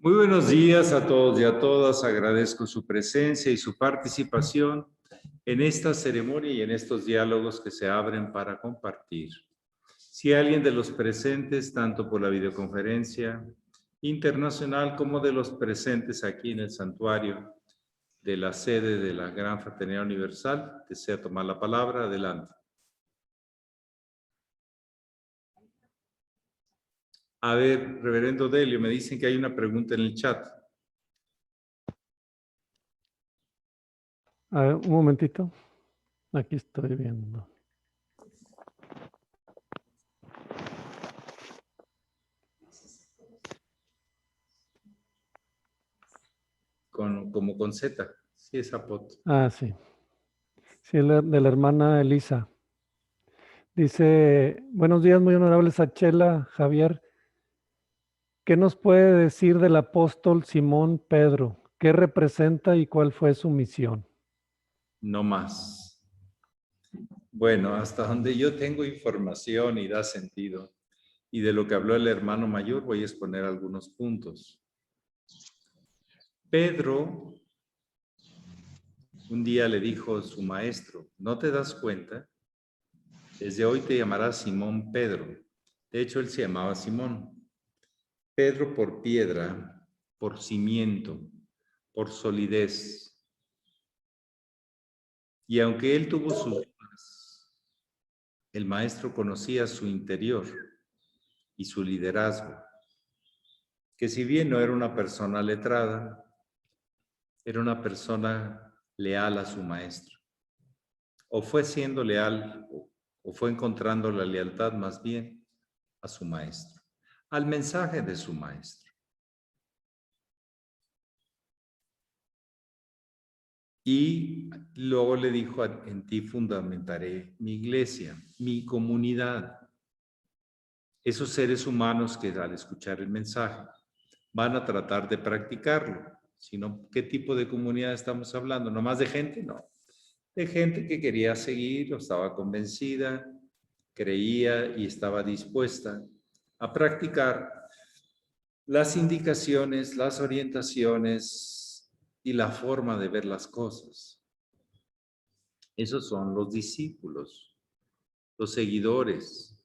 Muy buenos días a todos y a todas. Agradezco su presencia y su participación en esta ceremonia y en estos diálogos que se abren para compartir. Si alguien de los presentes, tanto por la videoconferencia internacional como de los presentes aquí en el santuario de la sede de la Gran Fraternidad Universal, desea tomar la palabra, adelante. A ver, reverendo Delio, me dicen que hay una pregunta en el chat. A ver, un momentito. Aquí estoy viendo. Como con Z. Sí, es Apot. Ah, sí. Sí, de la hermana Elisa. Dice, buenos días, muy honorable Sachela, Javier. ¿Qué nos puede decir del apóstol Simón Pedro? ¿Qué representa y cuál fue su misión? No más. Bueno, hasta donde yo tengo información y da sentido, y de lo que habló el hermano mayor, voy a exponer algunos puntos. Pedro un día le dijo a su maestro, ¿no te das cuenta? Desde hoy te llamarás Simón Pedro. De hecho, él se llamaba Simón. Pedro por piedra, por cimiento, por solidez. Y aunque él tuvo sus dudas, el maestro conocía su interior y su liderazgo, que si bien no era una persona letrada, era una persona leal a su maestro. O fue siendo leal, o fue encontrando la lealtad más bien a su maestro, al mensaje de su maestro. Y luego le dijo, en ti fundamentaré mi iglesia, mi comunidad. Esos seres humanos que al escuchar el mensaje van a tratar de practicarlo. Sino, ¿qué tipo de comunidad estamos hablando? ¿No más de gente? No. De gente que quería seguir o estaba convencida, creía y estaba dispuesta a practicar las indicaciones, las orientaciones y la forma de ver las cosas. Esos son los discípulos, los seguidores.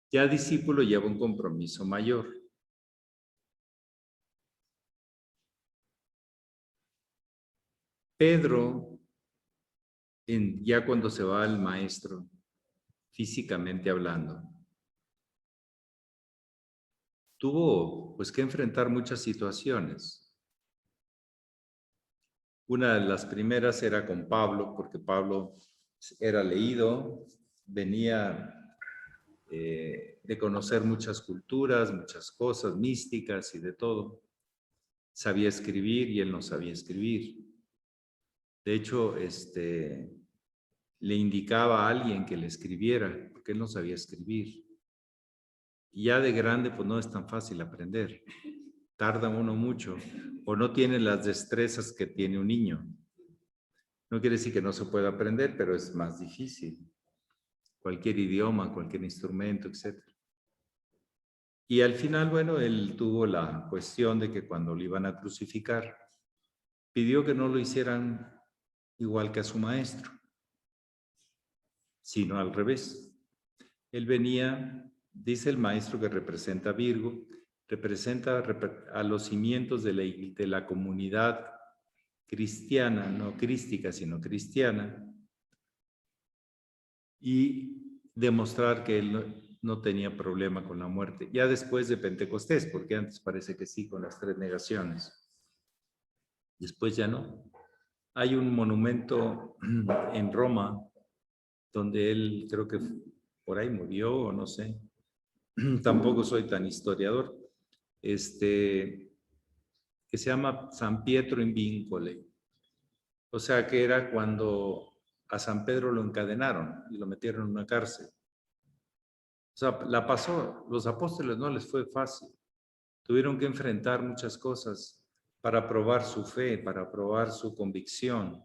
Ya discípulo lleva un compromiso mayor. Pedro, ya cuando se va al maestro, físicamente hablando, tuvo pues que enfrentar muchas situaciones. Una de las primeras era con Pablo, porque Pablo era leído, venía de conocer muchas culturas, muchas cosas místicas y de todo. Sabía escribir y él no sabía escribir. De hecho, le indicaba a alguien que le escribiera, porque él no sabía escribir. Y ya de grande, pues no es tan fácil aprender. Tarda uno mucho, o no tiene las destrezas que tiene un niño. No quiere decir que no se pueda aprender, pero es más difícil. Cualquier idioma, cualquier instrumento, etc. Y al final, bueno, él tuvo la cuestión de que cuando lo iban a crucificar, pidió que no lo hicieran igual que a su maestro, sino al revés. Él venía, dice el maestro que representa a Virgo, representa a los cimientos de la comunidad cristiana, no crística, sino cristiana, y demostrar que él no tenía problema con la muerte. Ya después de Pentecostés, porque antes parece que sí, con las 3 negaciones. Después ya no. Hay un monumento en Roma donde él creo que por ahí murió o no sé. Tampoco soy tan historiador. Que se llama San Pietro in Vincole. O sea que era cuando a San Pedro lo encadenaron y lo metieron en una cárcel. O sea, la pasó, los apóstoles no les fue fácil. Tuvieron que enfrentar muchas cosas para probar su fe, para probar su convicción.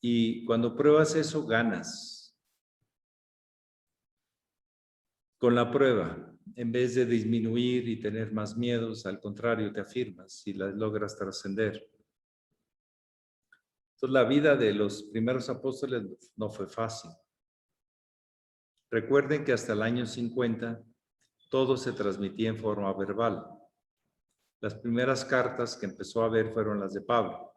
Y cuando pruebas eso, ganas. Con la prueba, en vez de disminuir y tener más miedos, al contrario, te afirmas y las logras trascender. Entonces, la vida de los primeros apóstoles no fue fácil. Recuerden que hasta el año 50 todo se transmitía en forma verbal. Las primeras cartas que empezó a ver fueron las de Pablo.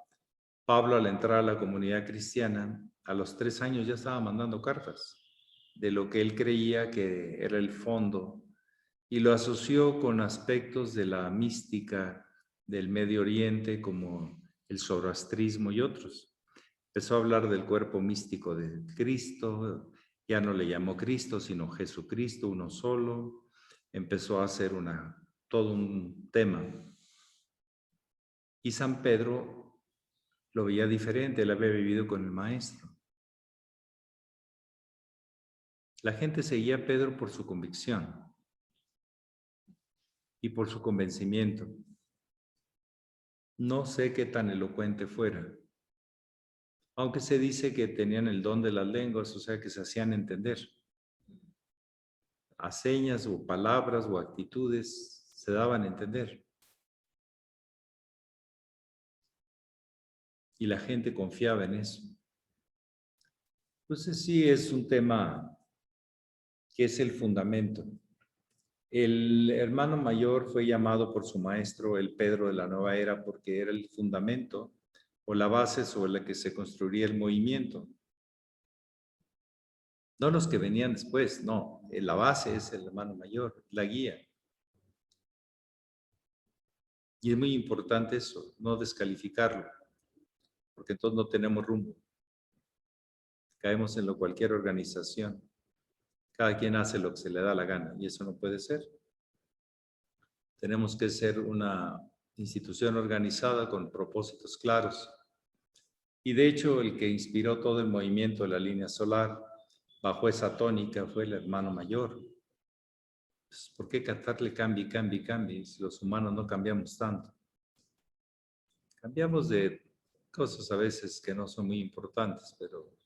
Pablo, al entrar a la comunidad cristiana, a los 3 años ya estaba mandando cartas de lo que él creía que era el fondo, y lo asoció con aspectos de la mística del Medio Oriente, como el zoroastrismo y otros. Empezó a hablar del cuerpo místico de Cristo, ya no le llamó Cristo, sino Jesucristo, uno solo. Empezó a hacer todo un tema. Y San Pedro lo veía diferente, él había vivido con el maestro. La gente seguía a Pedro por su convicción y por su convencimiento. No sé qué tan elocuente fuera, aunque se dice que tenían el don de las lenguas, o sea que se hacían entender. A señas o palabras o actitudes se daban a entender. Y la gente confiaba en eso. Entonces sí es un tema que es el fundamento. El hermano mayor fue llamado por su maestro el Pedro de la nueva era porque era el fundamento o la base sobre la que se construiría el movimiento. No los que venían después, no. La base es el hermano mayor, la guía. Y es muy importante eso, no descalificarlo, porque entonces no tenemos rumbo. Caemos en cualquier organización. Cada quien hace lo que se le da la gana y eso no puede ser. Tenemos que ser una institución organizada con propósitos claros. Y de hecho, el que inspiró todo el movimiento de la línea solar bajo esa tónica fue el hermano mayor. Pues, ¿por qué cantarle cambie, cambie, cambie? Si los humanos no cambiamos tanto. Cambiamos de cosas a veces que no son muy importantes, pero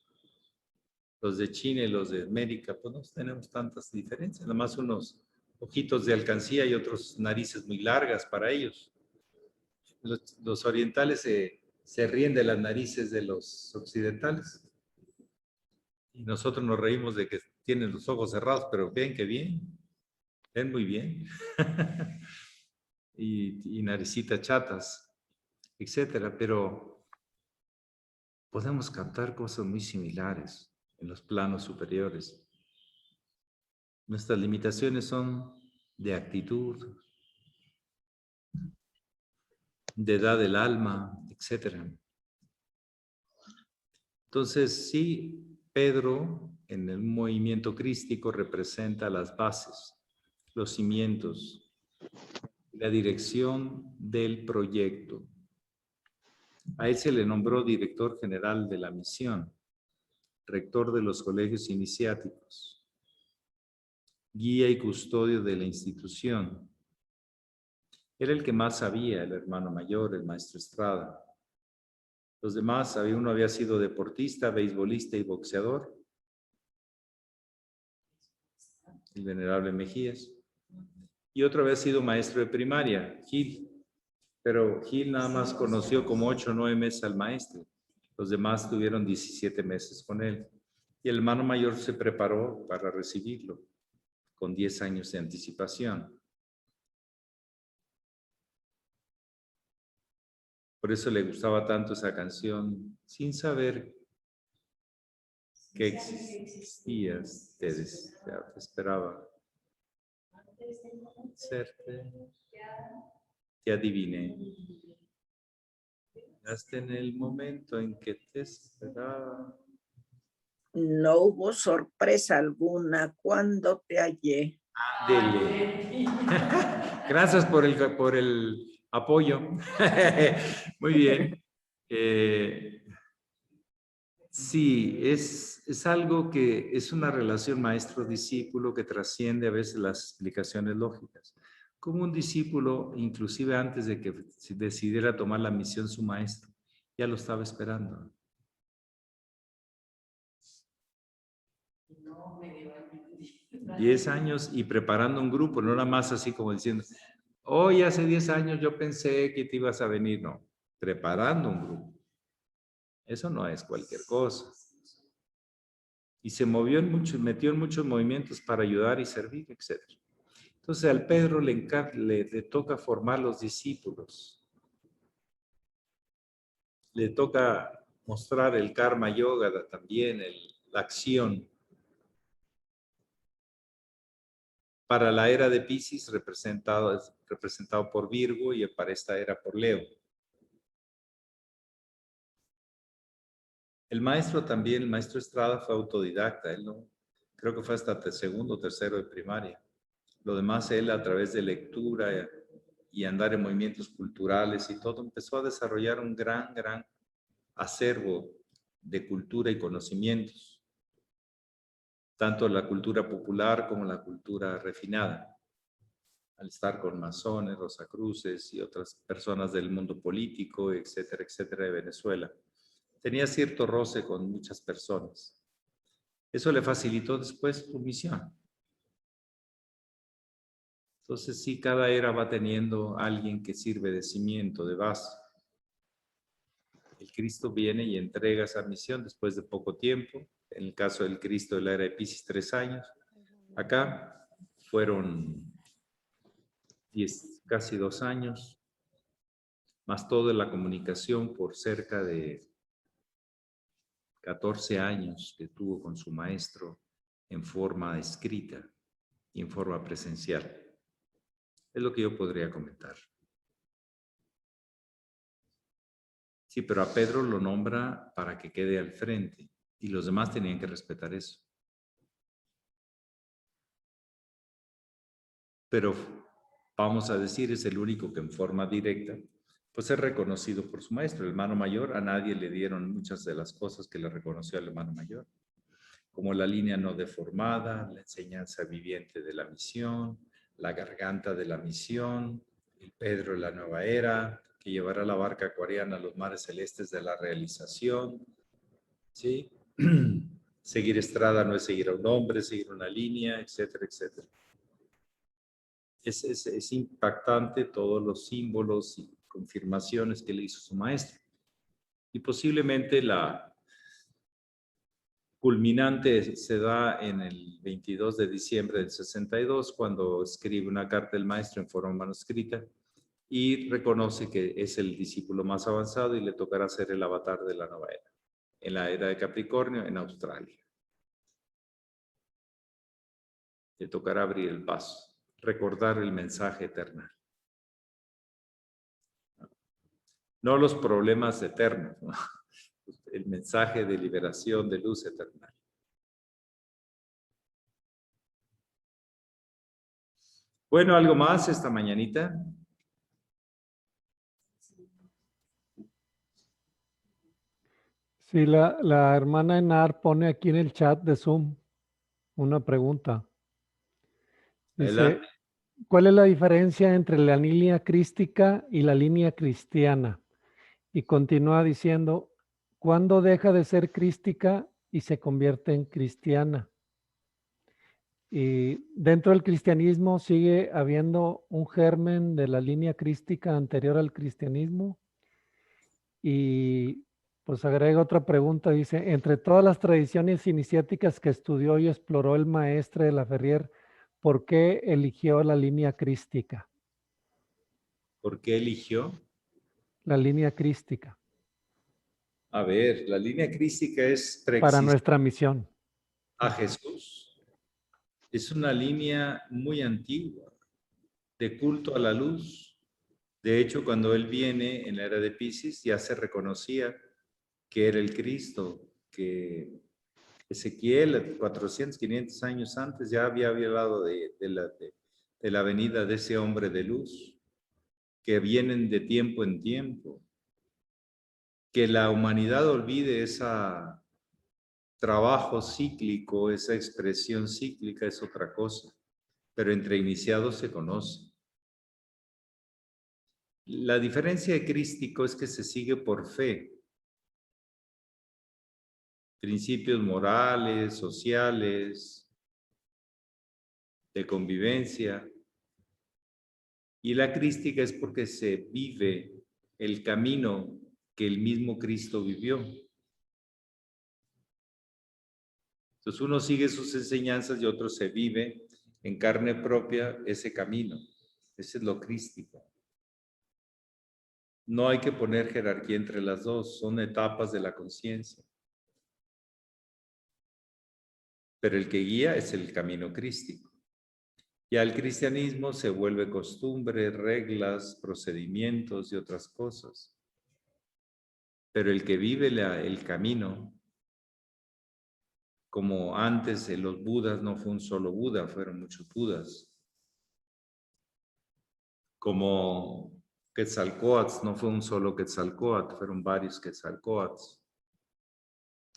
los de China y los de América, pues no tenemos tantas diferencias. Nada más unos ojitos de alcancía y otros narices muy largas para ellos. Los orientales se ríen de las narices de los occidentales. Y nosotros nos reímos de que tienen los ojos cerrados, pero ven que bien. Ven muy bien. y naricitas chatas, etcétera. Pero podemos captar cosas muy similares en los planos superiores. Nuestras limitaciones son de actitud, de edad del alma, etcétera. Entonces, sí, Pedro en el movimiento crístico representa las bases, los cimientos, la dirección del proyecto. A él se le nombró director general de la misión, rector de los colegios iniciáticos, guía y custodio de la institución. Era el que más sabía, el hermano mayor, el maestro Estrada. Los demás, uno había sido deportista, beisbolista y boxeador, el venerable Mejías, y otro había sido maestro de primaria, Gil, pero Gil nada más conoció como 8 o 9 meses al maestro. Los demás tuvieron 17 meses con él. Y el hermano mayor se preparó para recibirlo con 10 años de anticipación. Por eso le gustaba tanto esa canción, sin saber que existías, te esperaba. Serte, te adiviné. Hasta en el momento en que te esperaba. No hubo sorpresa alguna cuando te hallé. Dele. Gracias por el apoyo. Muy bien. Sí, es algo que es una relación maestro-discípulo que trasciende a veces las explicaciones lógicas. Como un discípulo, inclusive antes de que decidiera tomar la misión su maestro, ya lo estaba esperando. 10 años y preparando un grupo, no nada más así como diciendo, hoy hace 10 años yo pensé que te ibas a venir. No, preparando un grupo. Eso no es cualquier cosa. Y se movió metió en muchos movimientos para ayudar y servir, etc. Entonces al Pedro le toca formar los discípulos. Le toca mostrar el karma yoga también, la acción. Para la era de Piscis, representado por Virgo, y para esta era por Leo. El maestro también, el maestro Estrada, fue autodidacta. Él no, creo que fue hasta segundo o tercero de primaria. Lo demás, él a través de lectura y andar en movimientos culturales y todo, empezó a desarrollar un gran acervo de cultura y conocimientos, tanto la cultura popular como la cultura refinada, al estar con masones, rosacruces y otras personas del mundo político, etcétera, etcétera, de Venezuela. Tenía cierto roce con muchas personas. Eso le facilitó después su misión. Entonces sí, cada era va teniendo alguien que sirve de cimiento, de base. El Cristo viene y entrega esa misión después de poco tiempo. En el caso del Cristo de la era de Piscis, 3 años. Acá fueron casi 2 años, más toda la comunicación por cerca de 14 años que tuvo con su maestro en forma escrita y en forma presencial. Es lo que yo podría comentar. Sí, pero a Pedro lo nombra para que quede al frente y los demás tenían que respetar eso. Pero vamos a decir, es el único que en forma directa, pues es reconocido por su maestro. El hermano mayor, a nadie le dieron muchas de las cosas que le reconoció al hermano mayor, como la línea no deformada, la enseñanza viviente de la misión, la garganta de la misión, el Pedro de la nueva era, que llevará la barca acuariana a los mares celestes de la realización, ¿sí? Seguir Estrada no es seguir a un hombre, seguir una línea, etcétera, etcétera. Es impactante todos los símbolos y confirmaciones que le hizo su maestro. Y posiblemente la culminante se da en el 22 de diciembre del 62, cuando escribe una carta del maestro en forma manuscrita y reconoce que es el discípulo más avanzado y le tocará ser el avatar de la nueva era, en la era de Capricornio, en Australia. Le tocará abrir el paso, recordar el mensaje eterno. No los problemas eternos, ¿no? El mensaje de liberación, de luz eterna. Bueno, ¿algo más esta mañanita? Sí, la hermana Enar pone aquí en el chat de Zoom una pregunta. Dice, Adelante. ¿cuál es la diferencia entre la línea crística y la línea cristiana? Y continúa diciendo, ¿cuándo deja de ser crística y se convierte en cristiana? Y dentro del cristianismo sigue habiendo un germen de la línea crística anterior al cristianismo. Y pues agrega otra pregunta, dice, entre todas las tradiciones iniciáticas que estudió y exploró el maestre de la Ferrier, ¿por qué eligió la línea crística? ¿Por qué eligió? La línea crística. A ver, la línea crística es Para preexistir nuestra misión. a Jesús. Es una línea muy antigua de culto a la luz. De hecho, cuando él viene en la era de Piscis, ya se reconocía que era el Cristo, que Ezequiel, 400, 500 años antes, ya había hablado de la venida de ese hombre de luz, que vienen de tiempo en tiempo. Que la humanidad olvide ese trabajo cíclico, esa expresión cíclica es otra cosa, pero entre iniciados se conoce. La diferencia de crístico es que se sigue por fe. Principios morales, sociales, de convivencia. Y la crística es porque se vive el camino que el mismo Cristo vivió. Entonces uno sigue sus enseñanzas y otro se vive en carne propia ese camino. Ese es lo crístico. No hay que poner jerarquía entre las dos, son etapas de la conciencia. Pero el que guía es el camino crístico. Ya el cristianismo se vuelve costumbre, reglas, procedimientos y otras cosas. Pero el que vive el camino, como antes los budas, no fue un solo Buda, fueron muchos budas. Como Quetzalcóatl, no fue un solo Quetzalcóatl, fueron varios Quetzalcóatls.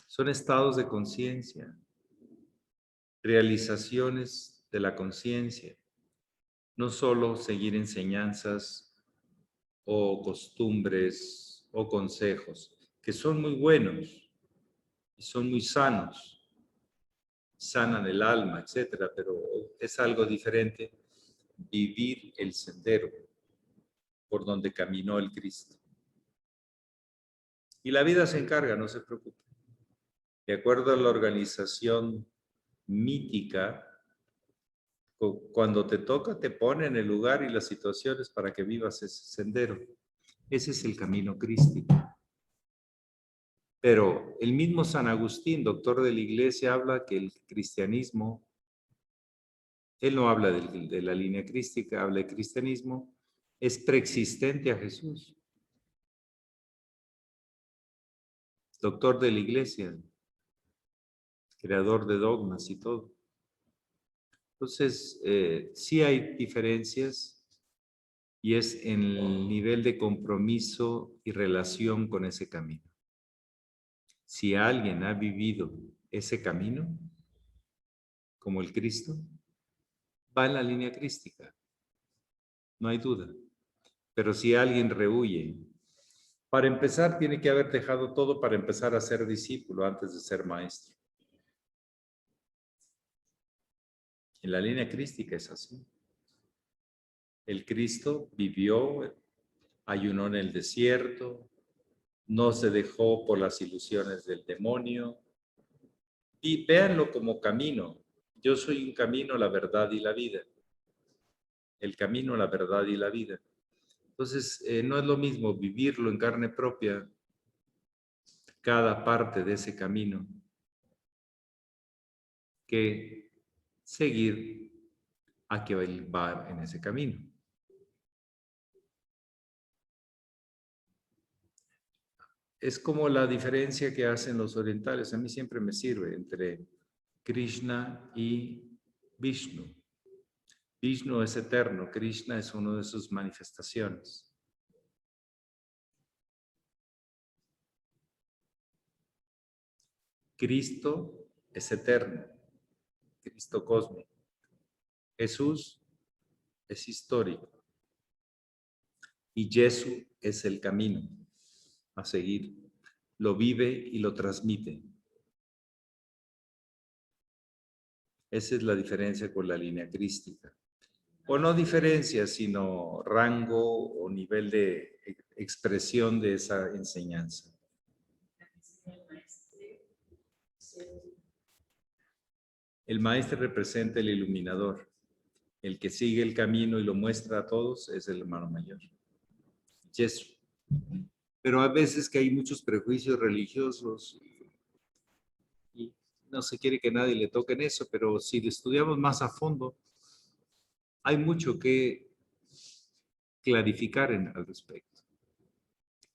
Son estados de conciencia, realizaciones de la conciencia, no solo seguir enseñanzas o costumbres o consejos, que son muy buenos y son muy sanos, sanan el alma, etcétera, pero es algo diferente vivir el sendero por donde caminó el Cristo. Y la vida se encarga, no se preocupe. De acuerdo a la organización mítica, cuando te toca, te pone en el lugar y las situaciones para que vivas ese sendero. Ese es el camino crístico. Pero el mismo San Agustín, doctor de la Iglesia, habla que el cristianismo, él no habla de la línea crística, habla de cristianismo, es preexistente a Jesús. Doctor de la Iglesia, creador de dogmas y todo. Entonces, sí hay diferencias y es en el nivel de compromiso y relación con ese camino. Si alguien ha vivido ese camino, como el Cristo, va en la línea crística, no hay duda. Pero si alguien rehuye, para empezar tiene que haber dejado todo para empezar a ser discípulo antes de ser maestro. En la línea crística es así. El Cristo vivió, ayunó en el desierto, no se dejó por las ilusiones del demonio. Y véanlo como camino. Yo soy un camino, la verdad y la vida. El camino, la verdad y la vida. Entonces, no es lo mismo vivirlo en carne propia, cada parte de ese camino, que seguir a que él va en ese camino. Es como la diferencia que hacen los orientales. A mí siempre me sirve entre Krishna y Vishnu. Vishnu es eterno, Krishna es una de sus manifestaciones. Cristo es eterno, Cristo cósmico. Jesús es histórico. Y Jesús es el camino a seguir. Lo vive y lo transmite. Esa es la diferencia con la línea crística. O no diferencia, sino rango o nivel de expresión de esa enseñanza. El maestro representa el iluminador. El que sigue el camino y lo muestra a todos es el hermano mayor. Jesús. Pero a veces que hay muchos prejuicios religiosos y no se quiere que nadie le toque en eso, pero si lo estudiamos más a fondo, hay mucho que clarificar al respecto.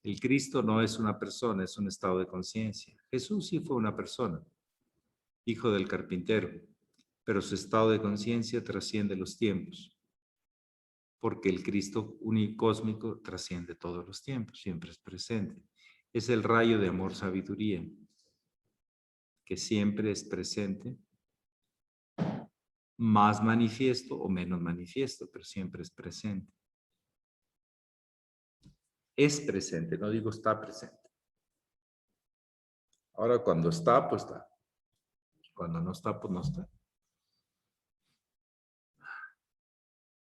El Cristo no es una persona, es un estado de conciencia. Jesús sí fue una persona, hijo del carpintero, pero su estado de conciencia trasciende los tiempos, porque el Cristo unicósmico trasciende todos los tiempos, siempre es presente. Es el rayo de amor, sabiduría, que siempre es presente, más manifiesto o menos manifiesto, pero siempre es presente. Es presente, no digo está presente. Ahora cuando está, pues está. Cuando no está, pues no está.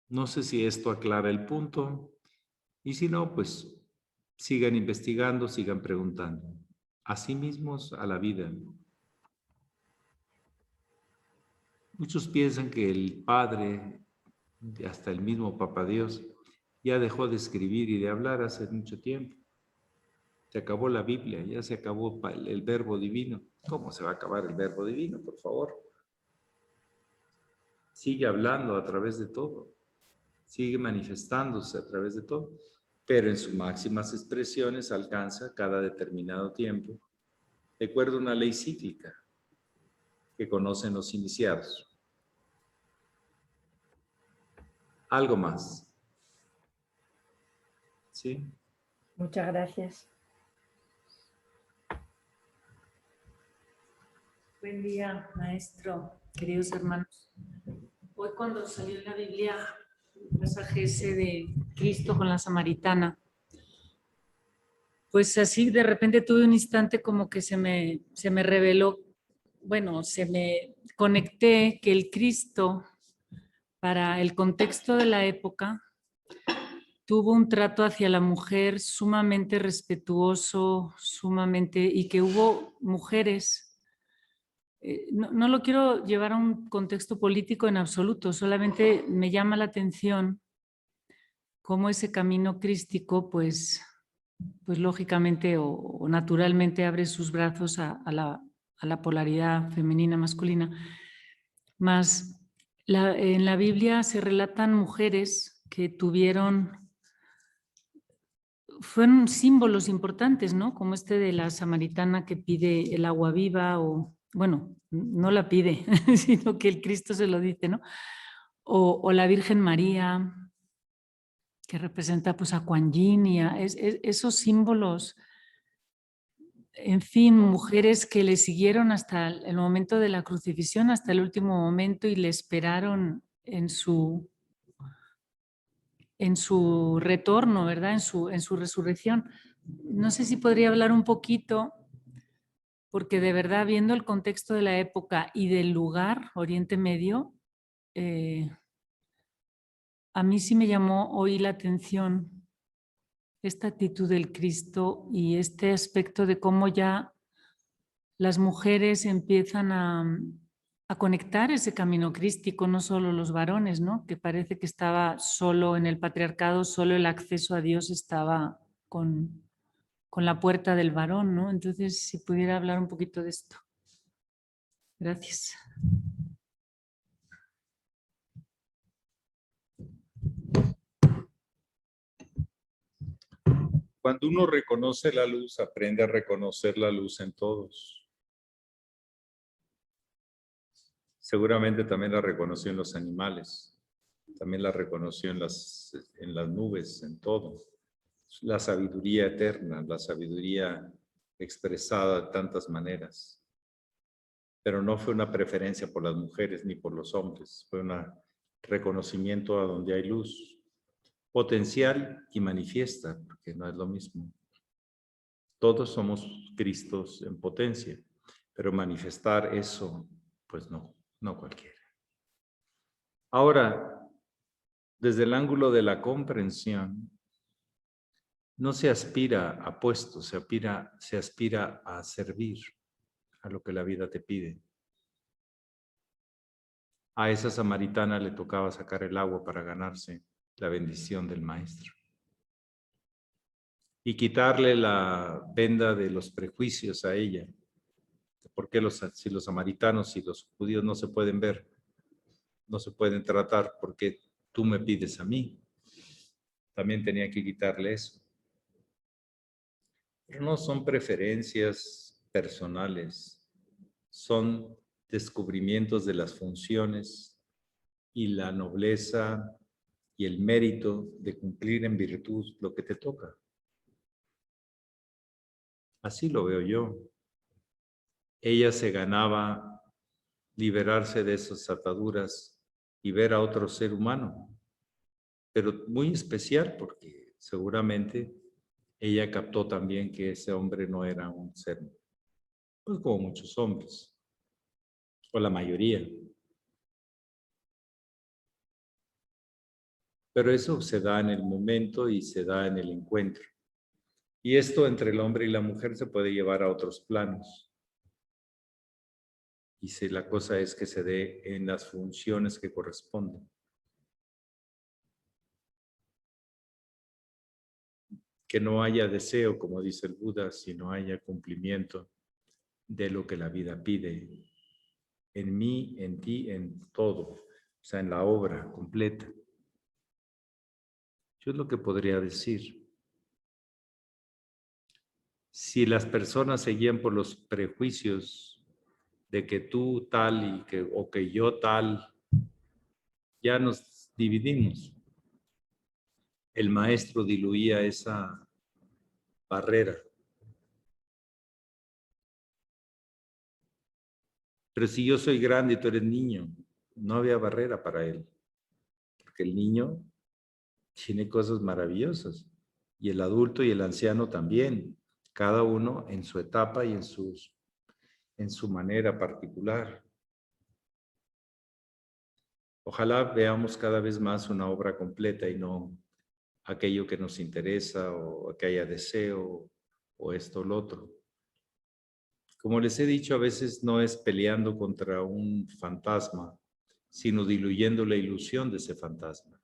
No sé si esto aclara el punto. Y si no, pues sigan investigando, sigan preguntando. A sí mismos, a la vida. Muchos piensan que el Padre, hasta el mismo Papá Dios, ya dejó de escribir y de hablar hace mucho tiempo. Se acabó la Biblia, ya se acabó el verbo divino. ¿Cómo se va a acabar el verbo divino, por favor? Sigue hablando a través de todo. Sigue manifestándose a través de todo. Pero en sus máximas expresiones alcanza cada determinado tiempo, de acuerdo a una ley cíclica que conocen los iniciados. Algo más. ¿Sí? Muchas gracias. Buen día, maestro, queridos hermanos. Hoy cuando salió en la Biblia el pasaje ese de Cristo con la samaritana, pues así de repente tuve un instante como que se me reveló, bueno, se me conecté que el Cristo, para el contexto de la época, tuvo un trato hacia la mujer sumamente respetuoso, y que hubo mujeres. No lo quiero llevar a un contexto político en absoluto, solamente me llama la atención cómo ese camino crístico, pues lógicamente o naturalmente abre sus brazos a la polaridad femenina, masculina. Más en la Biblia se relatan mujeres que fueron símbolos importantes, ¿no? Como este de la samaritana que pide el agua viva o, bueno, no la pide, sino que el Cristo se lo dice, ¿no? O la Virgen María, que representa pues a Kuan Yin y esos símbolos, en fin, mujeres que le siguieron hasta el momento de la crucifixión, hasta el último momento y le esperaron en su retorno, ¿verdad? En su resurrección. No sé si podría hablar un poquito, porque de verdad, viendo el contexto de la época y del lugar, Oriente Medio, a mí sí me llamó hoy la atención esta actitud del Cristo y este aspecto de cómo ya las mujeres empiezan a conectar ese camino crístico, no solo los varones, ¿no? Que parece que estaba solo en el patriarcado, solo el acceso a Dios estaba con la puerta del varón, ¿no? Entonces, si pudiera hablar un poquito de esto. Gracias. Cuando uno reconoce la luz, aprende a reconocer la luz en todos. Seguramente también la reconoció en los animales, también la reconoció en las nubes, en todo. La sabiduría eterna, la sabiduría expresada de tantas maneras. Pero no fue una preferencia por las mujeres ni por los hombres, fue un reconocimiento a donde hay luz, potencial y manifiesta, porque no es lo mismo. Todos somos Cristos en potencia, pero manifestar eso, pues no cualquiera. Ahora, desde el ángulo de la comprensión, no se aspira a puestos, se aspira a servir a lo que la vida te pide. A esa samaritana le tocaba sacar el agua para ganarse la bendición del maestro. Y quitarle la venda de los prejuicios a ella. ¿Por qué si los samaritanos y los judíos no se pueden ver? No se pueden tratar porque tú me pides a mí. También tenía que quitarle eso. Pero no son preferencias personales, son descubrimientos de las funciones y la nobleza y el mérito de cumplir en virtud lo que te toca. Así lo veo yo. Ella se ganaba liberarse de esas ataduras y ver a otro ser humano, pero muy especial porque seguramente ella captó también que ese hombre no era un ser, pues como muchos hombres, o la mayoría. Pero eso se da en el momento y se da en el encuentro. Y esto entre el hombre y la mujer se puede llevar a otros planos. Y si la cosa es que se dé en las funciones que corresponden. Que no haya deseo, como dice el Buda, sino haya cumplimiento de lo que la vida pide. En mí, en ti, en todo. O sea, en la obra completa. Yo es lo que podría decir. Si las personas se guían por los prejuicios de que tú tal o que yo tal, ya nos dividimos. El maestro diluía esa barrera. Pero si yo soy grande y tú eres niño, no había barrera para él. Porque el niño tiene cosas maravillosas. Y el adulto y el anciano también. Cada uno en su etapa y en su manera particular. Ojalá veamos cada vez más una obra completa y no aquello que nos interesa o que haya deseo o esto o lo otro. Como les he dicho, a veces no es peleando contra un fantasma, sino diluyendo la ilusión de ese fantasma.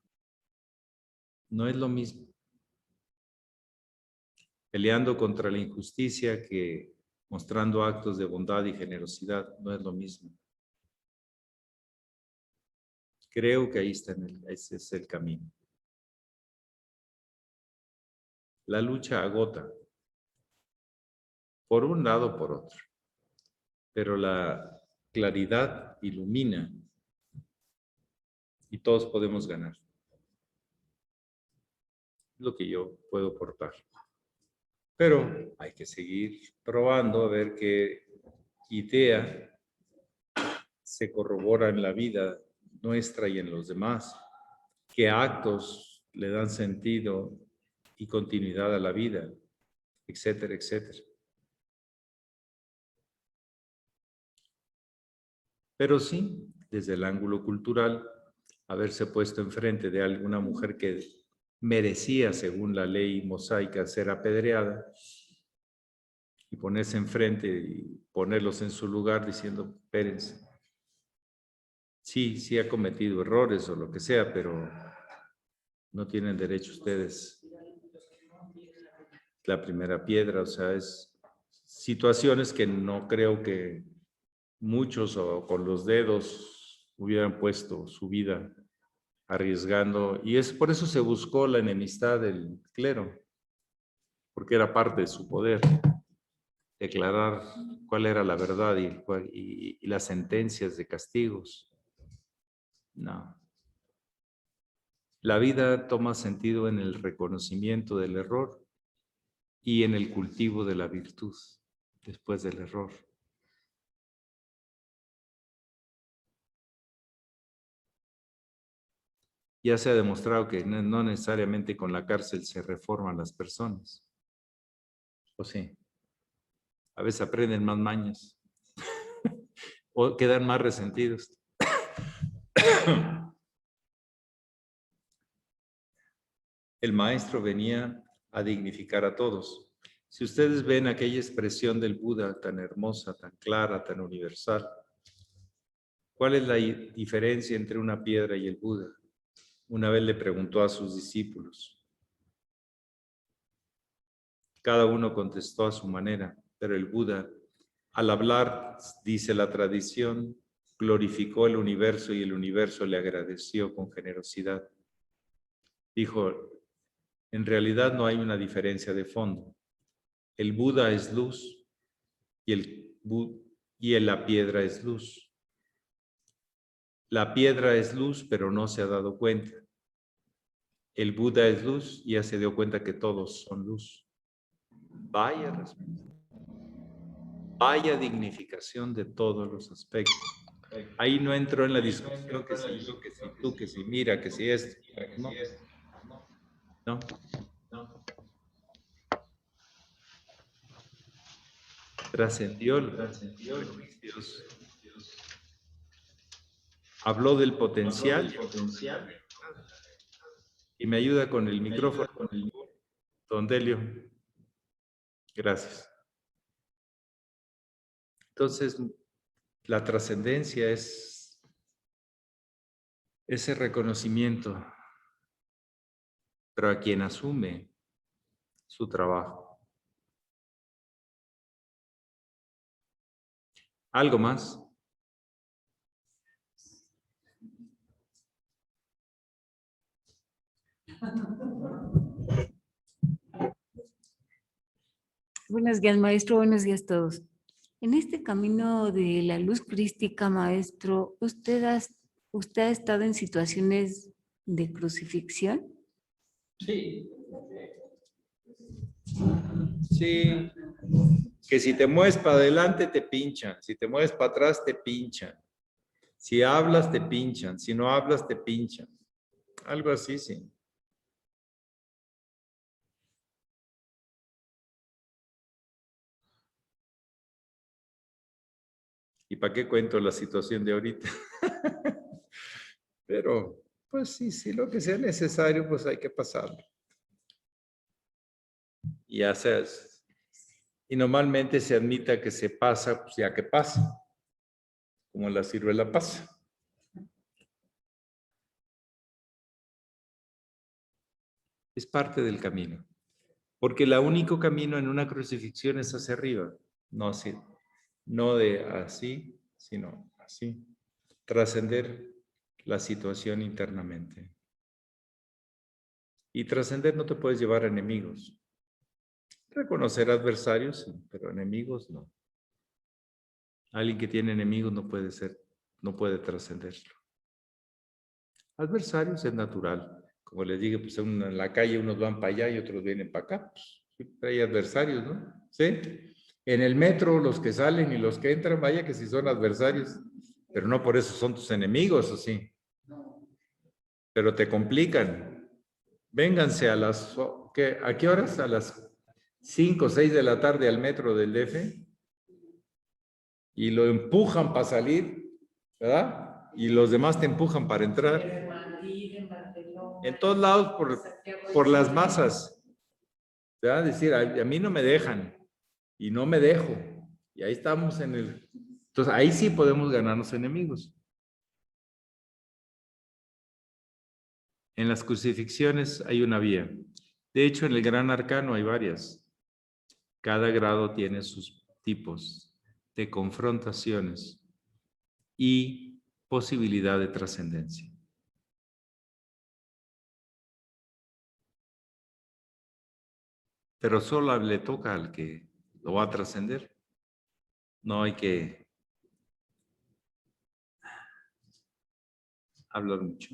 No es lo mismo. Peleando contra la injusticia que mostrando actos de bondad y generosidad, no es lo mismo. Creo que ahí está, ese es el camino. La lucha agota, por un lado o por otro, pero la claridad ilumina y todos podemos ganar. Es lo que yo puedo aportar. Pero hay que seguir probando a ver qué idea se corrobora en la vida nuestra y en los demás, qué actos le dan sentido y continuidad a la vida, etcétera, etcétera. Pero sí, desde el ángulo cultural, haberse puesto enfrente de alguna mujer que merecía, según la ley mosaica, ser apedreada, y ponerse enfrente y ponerlos en su lugar diciendo, espérense, sí ha cometido errores o lo que sea, pero no tienen derecho ustedes. La primera piedra, o sea, es situaciones que no creo que muchos o con los dedos hubieran puesto su vida arriesgando, y es por eso se buscó la enemistad del clero, porque era parte de su poder, declarar cuál era la verdad y las sentencias de castigos. No. La vida toma sentido en el reconocimiento del error y en el cultivo de la virtud después del error. Ya se ha demostrado que no necesariamente con la cárcel se reforman las personas. ¿O sí? A veces aprenden más mañas o quedan más resentidos. El maestro venía a dignificar a todos. Si ustedes ven aquella expresión del Buda tan hermosa, tan clara, tan universal, ¿cuál es la diferencia entre una piedra y el Buda? Una vez le preguntó a sus discípulos. Cada uno contestó a su manera, pero el Buda, al hablar, dice la tradición, glorificó el universo y el universo le agradeció con generosidad. Dijo, en realidad no hay una diferencia de fondo. El Buda es luz y la piedra es luz. La piedra es luz, pero no se ha dado cuenta. El Buda es luz y ya se dio cuenta que todos son luz. Vaya respuesta. Vaya dignificación de todos los aspectos. Ahí no entró en la discusión que si yo, que si tú, que si mira, que si esto. No. Trascendió los prejuicios. Habló del potencial. Y me ayuda con el micrófono, don Delio. Gracias. Entonces, la trascendencia es ese reconocimiento, pero a quien asume su trabajo. ¿Algo más? Buenos días, maestro. Buenos días a todos. En este camino de la luz crística, maestro, ¿usted ha estado en situaciones de crucifixión? Sí. Sí. Que si te mueves para adelante te pinchan, si te mueves para atrás te pinchan. Si hablas te pinchan, si no hablas te pinchan. Algo así, sí. ¿Y para qué cuento la situación de ahorita? Pero, pues sí, lo que sea necesario, pues hay que pasarlo. Y haces. Y normalmente se admita que se pasa, pues ya que pasa. Como la ciruela pasa. Es parte del camino. Porque el único camino en una crucifixión es hacia arriba. No así. No de así, sino así. Trascender la situación internamente. Y trascender no te puedes llevar a enemigos. Reconocer adversarios, sí, pero enemigos no. Alguien que tiene enemigos no puede trascenderlo. Adversarios es natural. Como les dije, pues en la calle unos van para allá y otros vienen para acá. Pues, siempre hay adversarios, ¿no? ¿Sí? En el metro, los que salen y los que entran, vaya que sí son adversarios. Pero no por eso son tus enemigos, ¿o sí? Pero te complican. Vénganse a las... ¿A qué horas? A las 5 o 6 de la tarde al metro del DF. Y lo empujan para salir, ¿verdad? Y los demás te empujan para entrar. En todos lados por las masas, ¿verdad? Decir, a mí no me dejan y no me dejo. Y ahí estamos en el... Entonces, ahí sí podemos ganarnos enemigos. En las crucifixiones hay una vía. De hecho, en el Gran Arcano hay varias. Cada grado tiene sus tipos de confrontaciones y posibilidad de trascendencia. Pero solo le toca al que lo va a trascender. No hay que hablar mucho.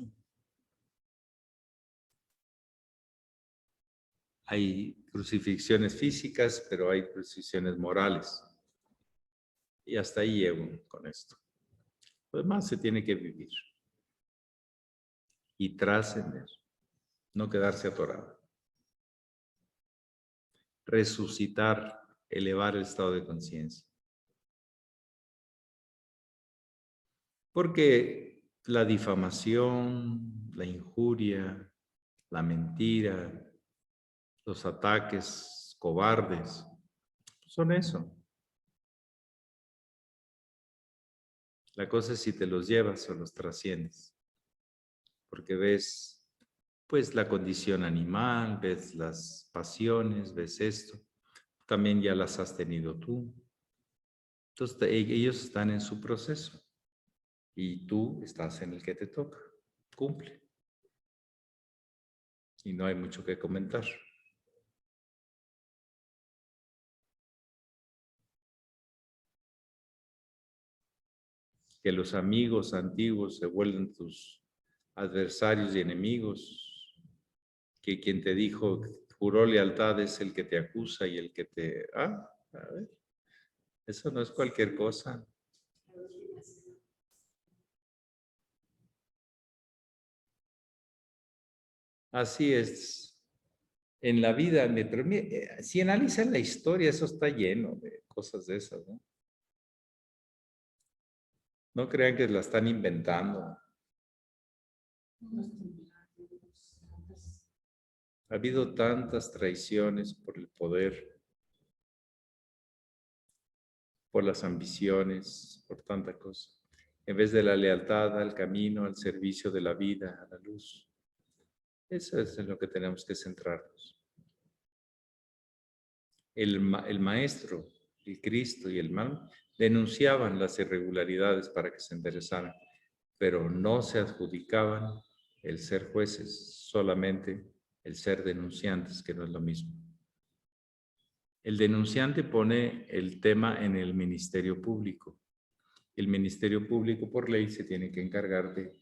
Hay crucifixiones físicas, pero hay crucifixiones morales. Y hasta ahí llego con esto. Lo demás se tiene que vivir. Y trascender. No quedarse atorado. Resucitar, elevar el estado de conciencia. Porque la difamación, la injuria, la mentira, los ataques cobardes, son eso. La cosa es si te los llevas o los trasciendes. Porque ves, pues, la condición animal, ves las pasiones, ves esto. También ya las has tenido tú. Entonces, ellos están en su proceso. Y tú estás en el que te toca. Cumple. Y no hay mucho que comentar. Que los amigos antiguos se vuelven tus adversarios y enemigos. Que quien te dijo, juró lealtad, es el que te acusa y el que te... a ver, eso no es cualquier cosa. Así es. En la vida, pero si analizan la historia, eso está lleno de cosas de esas, ¿no? No crean que la están inventando. Ha habido tantas traiciones por el poder, por las ambiciones, por tanta cosa, en vez de la lealtad al camino, al servicio de la vida, a la luz. Eso es en lo que tenemos que centrarnos. El maestro, el Cristo y el mal denunciaban las irregularidades para que se enderezaran, pero no se adjudicaban el ser jueces, solamente el ser denunciantes, que no es lo mismo. El denunciante pone el tema en el Ministerio Público. El Ministerio Público, por ley, se tiene que encargar de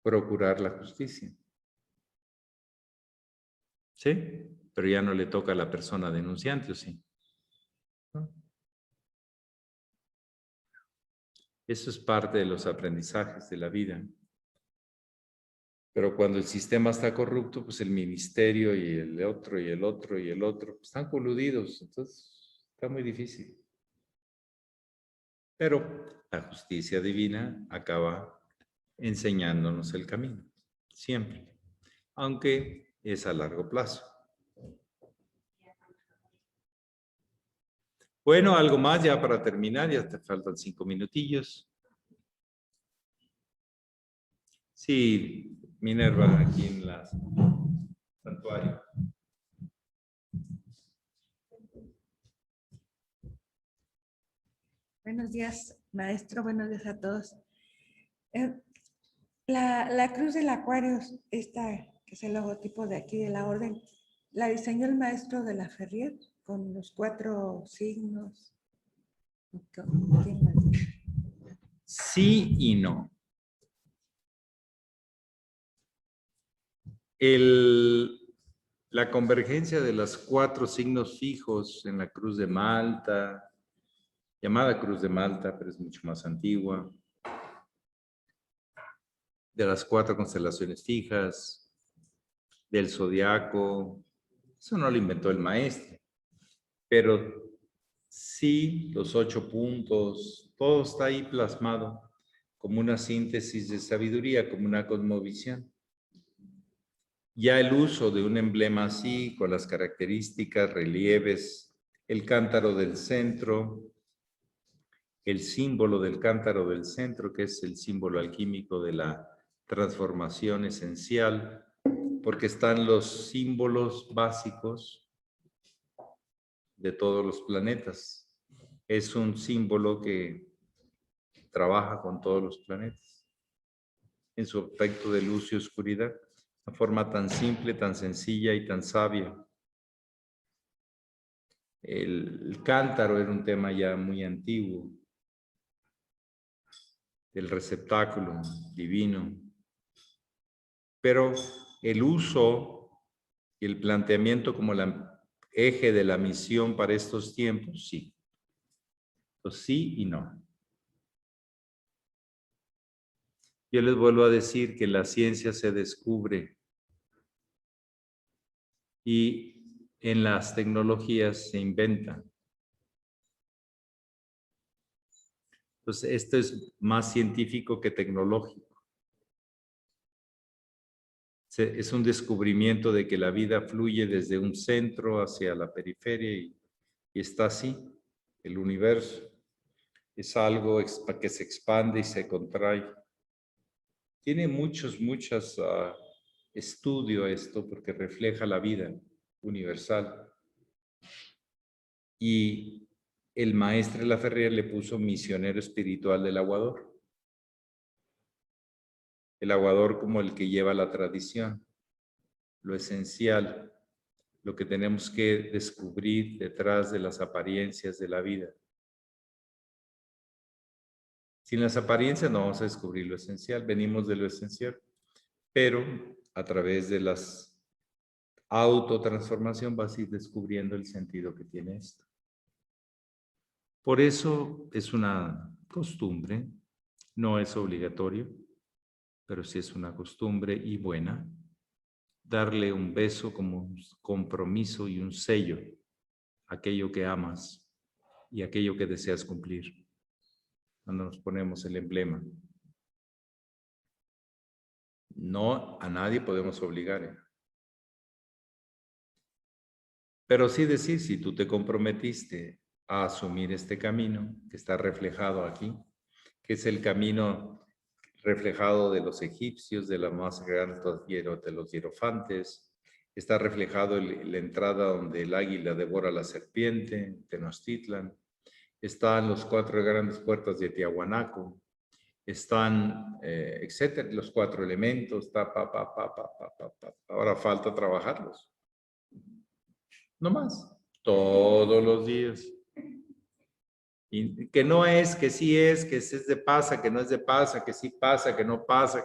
procurar la justicia. ¿Sí? Pero ya no le toca a la persona denunciante, ¿o sí? ¿No? Eso es parte de los aprendizajes de la vida. Pero cuando el sistema está corrupto, pues el ministerio y el otro y el otro y el otro están coludidos. Entonces, está muy difícil. Pero la justicia divina acaba enseñándonos el camino, siempre. Aunque es a largo plazo. Bueno, algo más ya para terminar, ya te faltan 5 minutillos. Sí, Minerva, aquí en el santuario. Buenos días, maestro. Buenos días a todos. La cruz del Acuario, esta que es el logotipo de aquí de la orden, la diseñó el maestro de la Ferrier con los 4 signos. ¿Quién más? Sí y no. La convergencia de los 4 signos fijos en la Cruz de Malta, llamada Cruz de Malta, pero es mucho más antigua, de las 4 constelaciones fijas, del zodiaco, eso no lo inventó el maestro, pero sí los 8 puntos, todo está ahí plasmado como una síntesis de sabiduría, como una cosmovisión. Ya el uso de un emblema así, con las características, relieves, el cántaro del centro, el símbolo del cántaro del centro, que es el símbolo alquímico de la transformación esencial, porque están los símbolos básicos de todos los planetas. Es un símbolo que trabaja con todos los planetas en su aspecto de luz y oscuridad. Una forma tan simple, tan sencilla y tan sabia. El cántaro era un tema ya muy antiguo, del receptáculo divino. Pero el uso y el planteamiento como el eje de la misión para estos tiempos, sí. Pues sí y no. Yo les vuelvo a decir que la ciencia se descubre y en las tecnologías se inventan. Entonces, esto es más científico que tecnológico. Es un descubrimiento de que la vida fluye desde un centro hacia la periferia y está así, el universo. Es algo que se expande y se contrae. Tiene muchos estudio esto porque refleja la vida universal. Y el maestro Laferrier le puso misionero espiritual del aguador. El aguador como el que lleva la tradición, lo esencial, lo que tenemos que descubrir detrás de las apariencias de la vida. Sin las apariencias no vamos a descubrir lo esencial, venimos de lo esencial, pero a través de las autotransformación vas a ir descubriendo el sentido que tiene esto. Por eso es una costumbre, no es obligatorio, pero sí es una costumbre y buena, darle un beso como un compromiso y un sello a aquello que amas y aquello que deseas cumplir. Cuando nos ponemos el emblema. No, a nadie podemos obligar. Pero sí decir, si tú te comprometiste a asumir este camino que está reflejado aquí, que es el camino reflejado de los egipcios, de la más grande de los hierofantes, está reflejado la entrada donde el águila devora a la serpiente, Tenochtitlan, están los 4 grandes puertas de Tiahuanaco, están, etcétera, los 4 elementos, ahora falta trabajarlos. No más, todos los días. Y que no es, que sí es, que es de pasa, que no es de pasa, que sí pasa, que no pasa.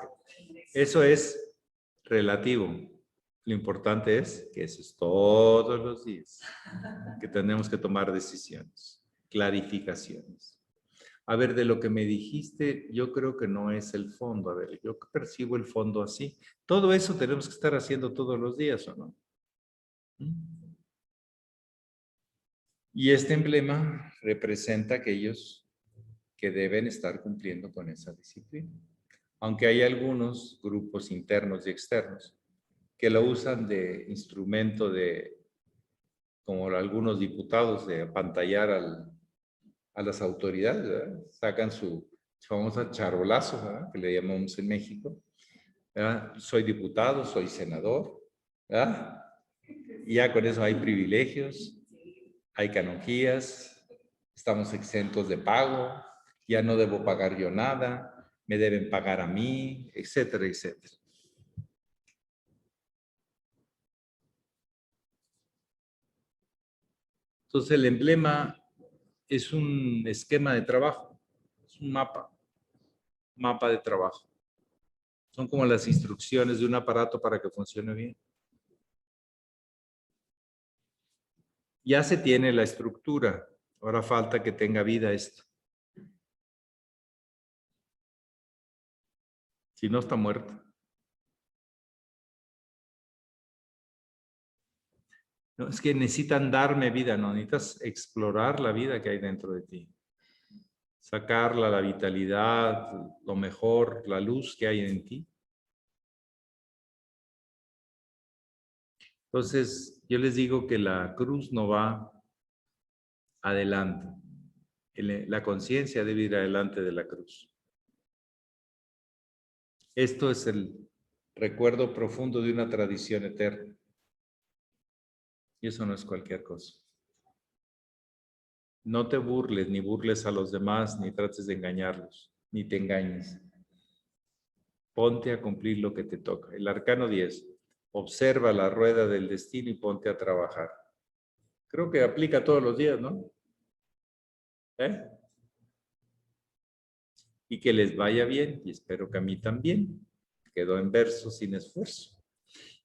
Eso es relativo. Lo importante es que eso es todos los días, que tenemos que tomar decisiones, clarificaciones. A ver, de lo que me dijiste, yo creo que no es el fondo. A ver, yo percibo el fondo así. Todo eso tenemos que estar haciendo todos los días, ¿o no? Y este emblema representa a aquellos que deben estar cumpliendo con esa disciplina. Aunque hay algunos grupos internos y externos que lo usan de instrumento de, como algunos diputados, de apantallar a las autoridades, ¿verdad? Sacan su famosa charolazo, ¿verdad? Que le llamamos en México, ¿verdad? Soy diputado, soy senador, ¿verdad? Y ya con eso hay privilegios, hay canonjías, estamos exentos de pago, ya no debo pagar yo nada, me deben pagar a mí, etcétera, etcétera. Entonces el emblema es un esquema de trabajo, es un mapa de trabajo. Son como las instrucciones de un aparato para que funcione bien. Ya se tiene la estructura, ahora falta que tenga vida esto. Si no, está muerto. No, es que necesitan darme vida, no, necesitas explorar la vida que hay dentro de ti. Sacarla, la vitalidad, lo mejor, la luz que hay en ti. Entonces, yo les digo que la cruz no va adelante. La conciencia debe ir adelante de la cruz. Esto es el recuerdo profundo de una tradición eterna. Y eso no es cualquier cosa. No te burles, ni burles a los demás, ni trates de engañarlos, ni te engañes. Ponte a cumplir lo que te toca. El arcano 10. Observa la rueda del destino y ponte a trabajar. Creo que aplica todos los días, ¿no? Y que les vaya bien, y espero que a mí también. Quedó en verso sin esfuerzo.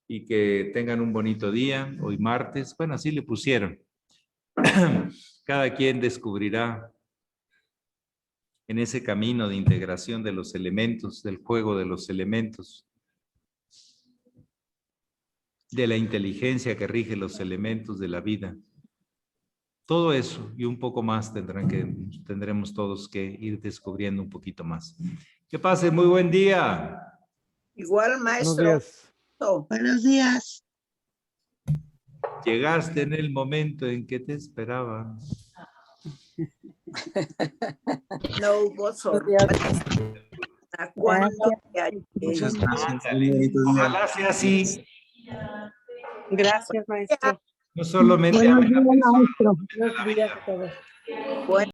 Y que tengan un bonito día, hoy martes. Bueno, así le pusieron. Cada quien descubrirá en ese camino de integración de los elementos, del juego de los elementos, de la inteligencia que rige los elementos de la vida. Todo eso y un poco más tendremos todos que ir descubriendo un poquito más. Que pasen muy buen día. Igual, maestro. Buenos días. Buenos días. Llegaste en el momento en que te esperaba. No hubo sorpresa. ¿Cuándo te hallé? Muchas gracias. Ojalá sea así. Gracias, maestro. No solamente Buenos días, maestro. Buenos días a todos. Bueno.